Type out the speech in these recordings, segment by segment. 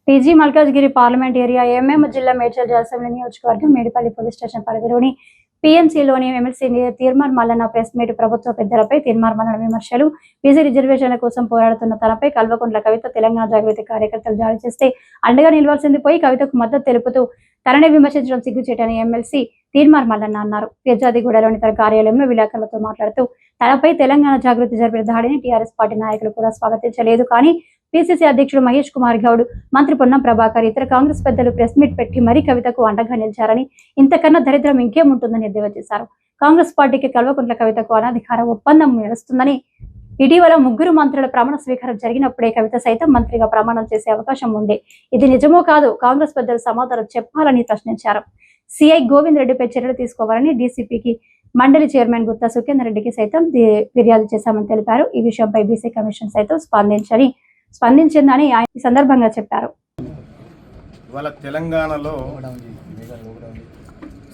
TG Malkajgiri parliament area MM జిల్లా Medchal assembly నియోజకవర్గం Medipally police station పరిధిలోని పీఎంసీలోని MLC Teenmar Mallanna press meet ప్రభుత్వ పెద్దలపై తీర్మార్ మల్లన్న విమర్శలు బీసీ రిజర్వేషన్ల కోసం పోరాడుతున్న తనపై కల్వకుంట్ల కవిత తెలంగాణ జాగృతి కార్యకర్తలు జారీ చేస్తే అండగా నిలవాల్సింది పోయి కవితకు మద్దతు తెలుపుతూ తననే విమర్శించడం సిగ్గుచేటని ఎమ్మెల్సీ తీర్మార్ మల్లన్న అన్నారు. ఫిర్జాదిగూడలోని తన కార్యాలయంలో విలేకరులతో మాట్లాడుతూ తనపై తెలంగాణ జాగృతి జరిపిన దాడిని టీఆర్ఎస్ పార్టీ నాయకులు కూడా స్వాగతించలేదు. కానీ పిసిసి అధ్యక్షుడు మహేష్ కుమార్ గౌడ్, మంత్రి పొన్నం ప్రభాకర్, ఇతర కాంగ్రెస్ పెద్దలు ప్రెస్ మీట్ పెట్టి మరీ కవితకు అండగా నిలిచారని, ఇంతకన్నా దరిద్రం ఇంకేముంటుందని ఎద్దేవా చేశారు. కాంగ్రెస్ పార్టీకి కల్వకుంట్ల కవితకు అనధికార ఒప్పందం నడుస్తుందని, ఇటీవల 3 మంత్రుల ప్రమాణ స్వీకారం జరిగినప్పుడే కవిత సైతం మంత్రిగా ప్రమాణం చేసే అవకాశం ఉండే. ఇది నిజమో కాదు కాంగ్రెస్ పెద్దలు సమాధానం చెప్పాలని ప్రశ్నించారు. సిఐ గోవింద్ రెడ్డిపై చర్యలు తీసుకోవాలని డీసీపీకి మండలి చైర్మన్ గుత్తా సుఖేందర్ రెడ్డికి సైతం ఫిర్యాదు చేశామని తెలిపారు. ఈ విషయంపై బీసీ కమిషన్ సైతం స్పందించిందని ఈ సందర్భంగా చెప్పారు. ఇవాళ తెలంగాణలో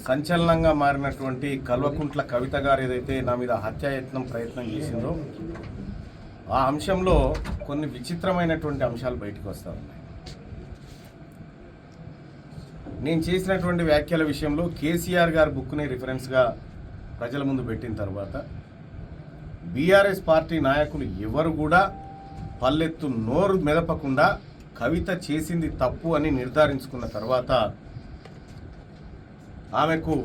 సంచలనంగా మారినటువంటి కల్వకుంట్ల కవిత గారు ఏదైతే నా మీద హత్యాయత్నం ప్రయత్నం చేసిందో ఆ అంశంలో కొన్ని విచిత్రమైనటువంటి అంశాలు బయటకు వస్తూ ఉన్నాయి. నేను చేసినటువంటి వ్యాఖ్యల విషయంలో కేసీఆర్ గారి బుక్ని రిఫరెన్స్గా ప్రజల ముందు పెట్టిన తర్వాత బీఆర్ఎస్ పార్టీ నాయకులు ఎవరు కూడా పల్లెత్తు నోరు మెదపకుండా కవిత చేసింది తప్పు అని నిర్ధారించుకున్న తర్వాత ఆమెకు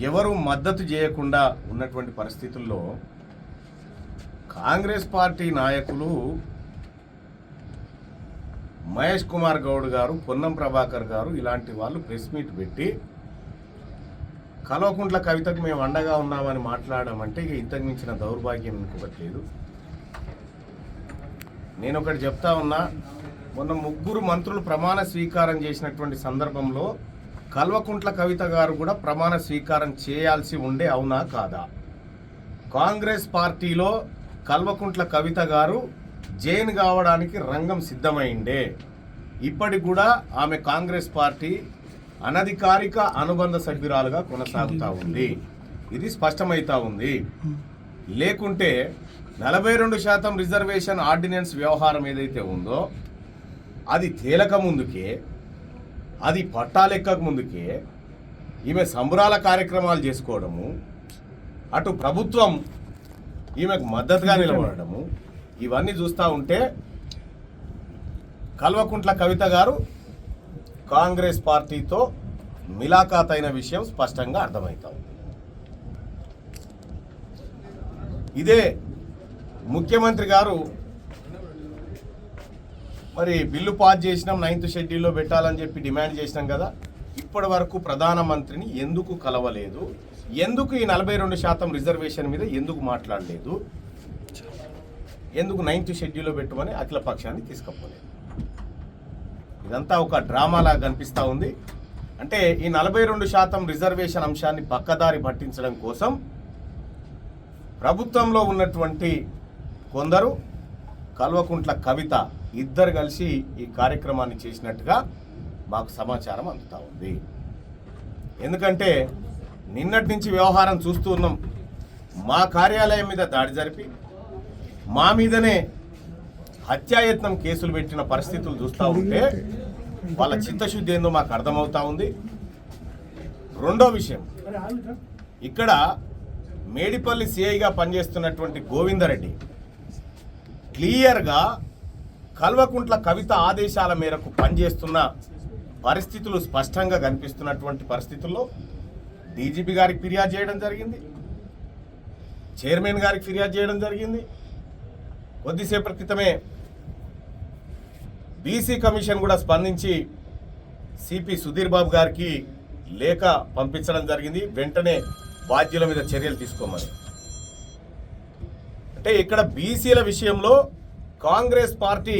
ఎవరు మద్దతు చేయకుండా ఉన్నటువంటి పరిస్థితుల్లో కాంగ్రెస్ పార్టీ నాయకులు మహేష్ కుమార్ గౌడ్ గారు, పొన్నం ప్రభాకర్ గారు ఇలాంటి వాళ్ళు ప్రెస్ మీట్ పెట్టి కల్వకుంట్ల కవితకు మేము అండగా ఉన్నామని మాట్లాడడం అంటే ఇక ఇంతకు మించిన దౌర్భాగ్యం ఇంకొకటి లేదు. నేను ఒకటి చెప్తా ఉన్నా, మొన్న 3 మంత్రులు ప్రమాణ స్వీకారం చేసినటువంటి సందర్భంలో కల్వకుంట్ల కవిత గారు కూడా ప్రమాణ స్వీకారం చేయాల్సి ఉండే, అవునా కాదా? కాంగ్రెస్ పార్టీలో కల్వకుంట్ల కవిత గారు జైన్ కావడానికి రంగం సిద్ధమైండే. ఇప్పటికి కూడా ఆమె కాంగ్రెస్ పార్టీ అనధికారిక అనుబంధ సభ్యురాలుగా కొనసాగుతూ ఉంది. ఇది స్పష్టమవుతా ఉంది. లేకుంటే 42% రిజర్వేషన్ ఆర్డినెన్స్ వ్యవహారం ఏదైతే ఉందో అది తేలక ముందుకే, అది పట్టాలెక్కక ముందుకే ఈమె సంబరాల కార్యక్రమాలు చేసుకోవడము, అటు ప్రభుత్వం ఈమెకు మద్దతుగా నిలబడము, ఇవన్నీ చూస్తూ ఉంటే కల్వకుంట్ల కవిత గారు కాంగ్రెస్ పార్టీతో మిలాఖాత్ అయిన విషయం స్పష్టంగా అర్థమవుతా ఉంది. ఇదే ముఖ్యమంత్రి గారు మరి బిల్లు పాస్ చేసినాం, 9th షెడ్యూల్లో పెట్టాలని చెప్పి డిమాండ్ చేసినాం కదా, ఇప్పటి వరకు ప్రధానమంత్రిని ఎందుకు కలవలేదు? ఎందుకు ఈ 42% రిజర్వేషన్ మీద ఎందుకు మాట్లాడలేదు? ఎందుకు 9th షెడ్యూల్లో పెట్టమని అఖిల పక్షాన్ని తీసుకపోలేదు? ఇదంతా ఒక డ్రామాలా కనిపిస్తూ ఉంది. అంటే ఈ 42% రిజర్వేషన్ అంశాన్ని పక్కదారి పట్టించడం కోసం ప్రభుత్వంలో ఉన్నటువంటి కొందరు కల్వకుంట్ల కవిత ఇద్దరు కలిసి ఈ కార్యక్రమాన్ని చేసినట్టుగా మాకు సమాచారం అందుతూ ఉంది. ఎందుకంటే నిన్నటి నుంచి వ్యవహారం చూస్తూ ఉన్నాం. మా కార్యాలయం మీద దాడి జరిపి మా మీదనే హత్యాయత్నం కేసులు పెట్టిన పరిస్థితులు చూస్తూ ఉంటే వాళ్ళ చిత్తశుద్ధి ఏందో మాకు అర్థమవుతా ఉంది. రెండో విషయం, ఇక్కడ మేడిపల్లి సిఐగా పనిచేస్తున్నటువంటి గోవిందరెడ్డి క్లియర్గా కల్వకుంట్ల కవిత ఆదేశాల మేరకు పనిచేస్తున్న పరిస్థితులు స్పష్టంగా కనిపిస్తున్నటువంటి పరిస్థితుల్లో డీజీపీ గారికి ఫిర్యాదు చేయడం జరిగింది, చైర్మన్ గారికి ఫిర్యాదు చేయడం జరిగింది. కొద్దిసేపటి క్రితమే బీసీ కమిషన్ కూడా స్పందించి సిపి సుధీర్ బాబు గారికి లేఖ పంపించడం జరిగింది, వెంటనే బాధ్యుల మీద చర్యలు తీసుకోమని. అంటే ఇక్కడ బీసీల విషయంలో కాంగ్రెస్ పార్టీ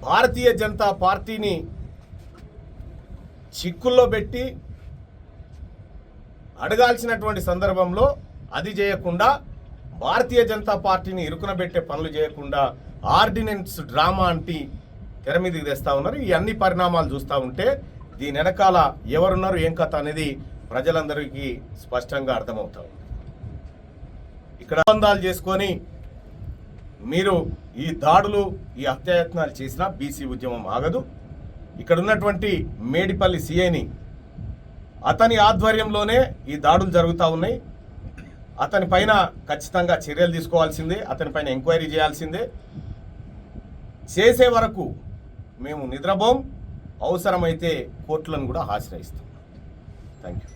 భారతీయ జనతా పార్టీని చిక్కుల్లో పెట్టి అడగాల్సినటువంటి సందర్భంలో అది చేయకుండా, భారతీయ జనతా పార్టీని ఇరుకునబెట్టే పనులు చేయకుండా ఆర్డినెన్స్ డ్రామా అంటే తెర మీదకి తెస్తా ఉన్నారు. ఈ అన్ని పరిణామాలు చూస్తూ ఉంటే దీని వెనకాల ఎవరున్నారు, ఏం కథ అనేది ప్రజలందరికీ స్పష్టంగా అర్థమవుతాం. ఇక్కడ ఒప్పందాలు చేసుకొని మీరు ఈ దాడులు ఈ హత్యాయత్నాలు చేసినా బీసీ ఉద్యమం ఆగదు. ఇక్కడ ఉన్నటువంటి మేడిపల్లి సిఐని అతని ఆధ్వర్యంలోనే ఈ దాడులు జరుగుతూ ఉన్నాయి. అతని పైన ఖచ్చితంగా చర్యలు తీసుకోవాల్సిందే, అతని పైన ఎంక్వైరీ చేయాల్సిందే. చేసే వరకు మేము నిద్రపోం, అవసరమైతే కోర్టులను కూడా ఆశ్రయిస్తాం. Thank you.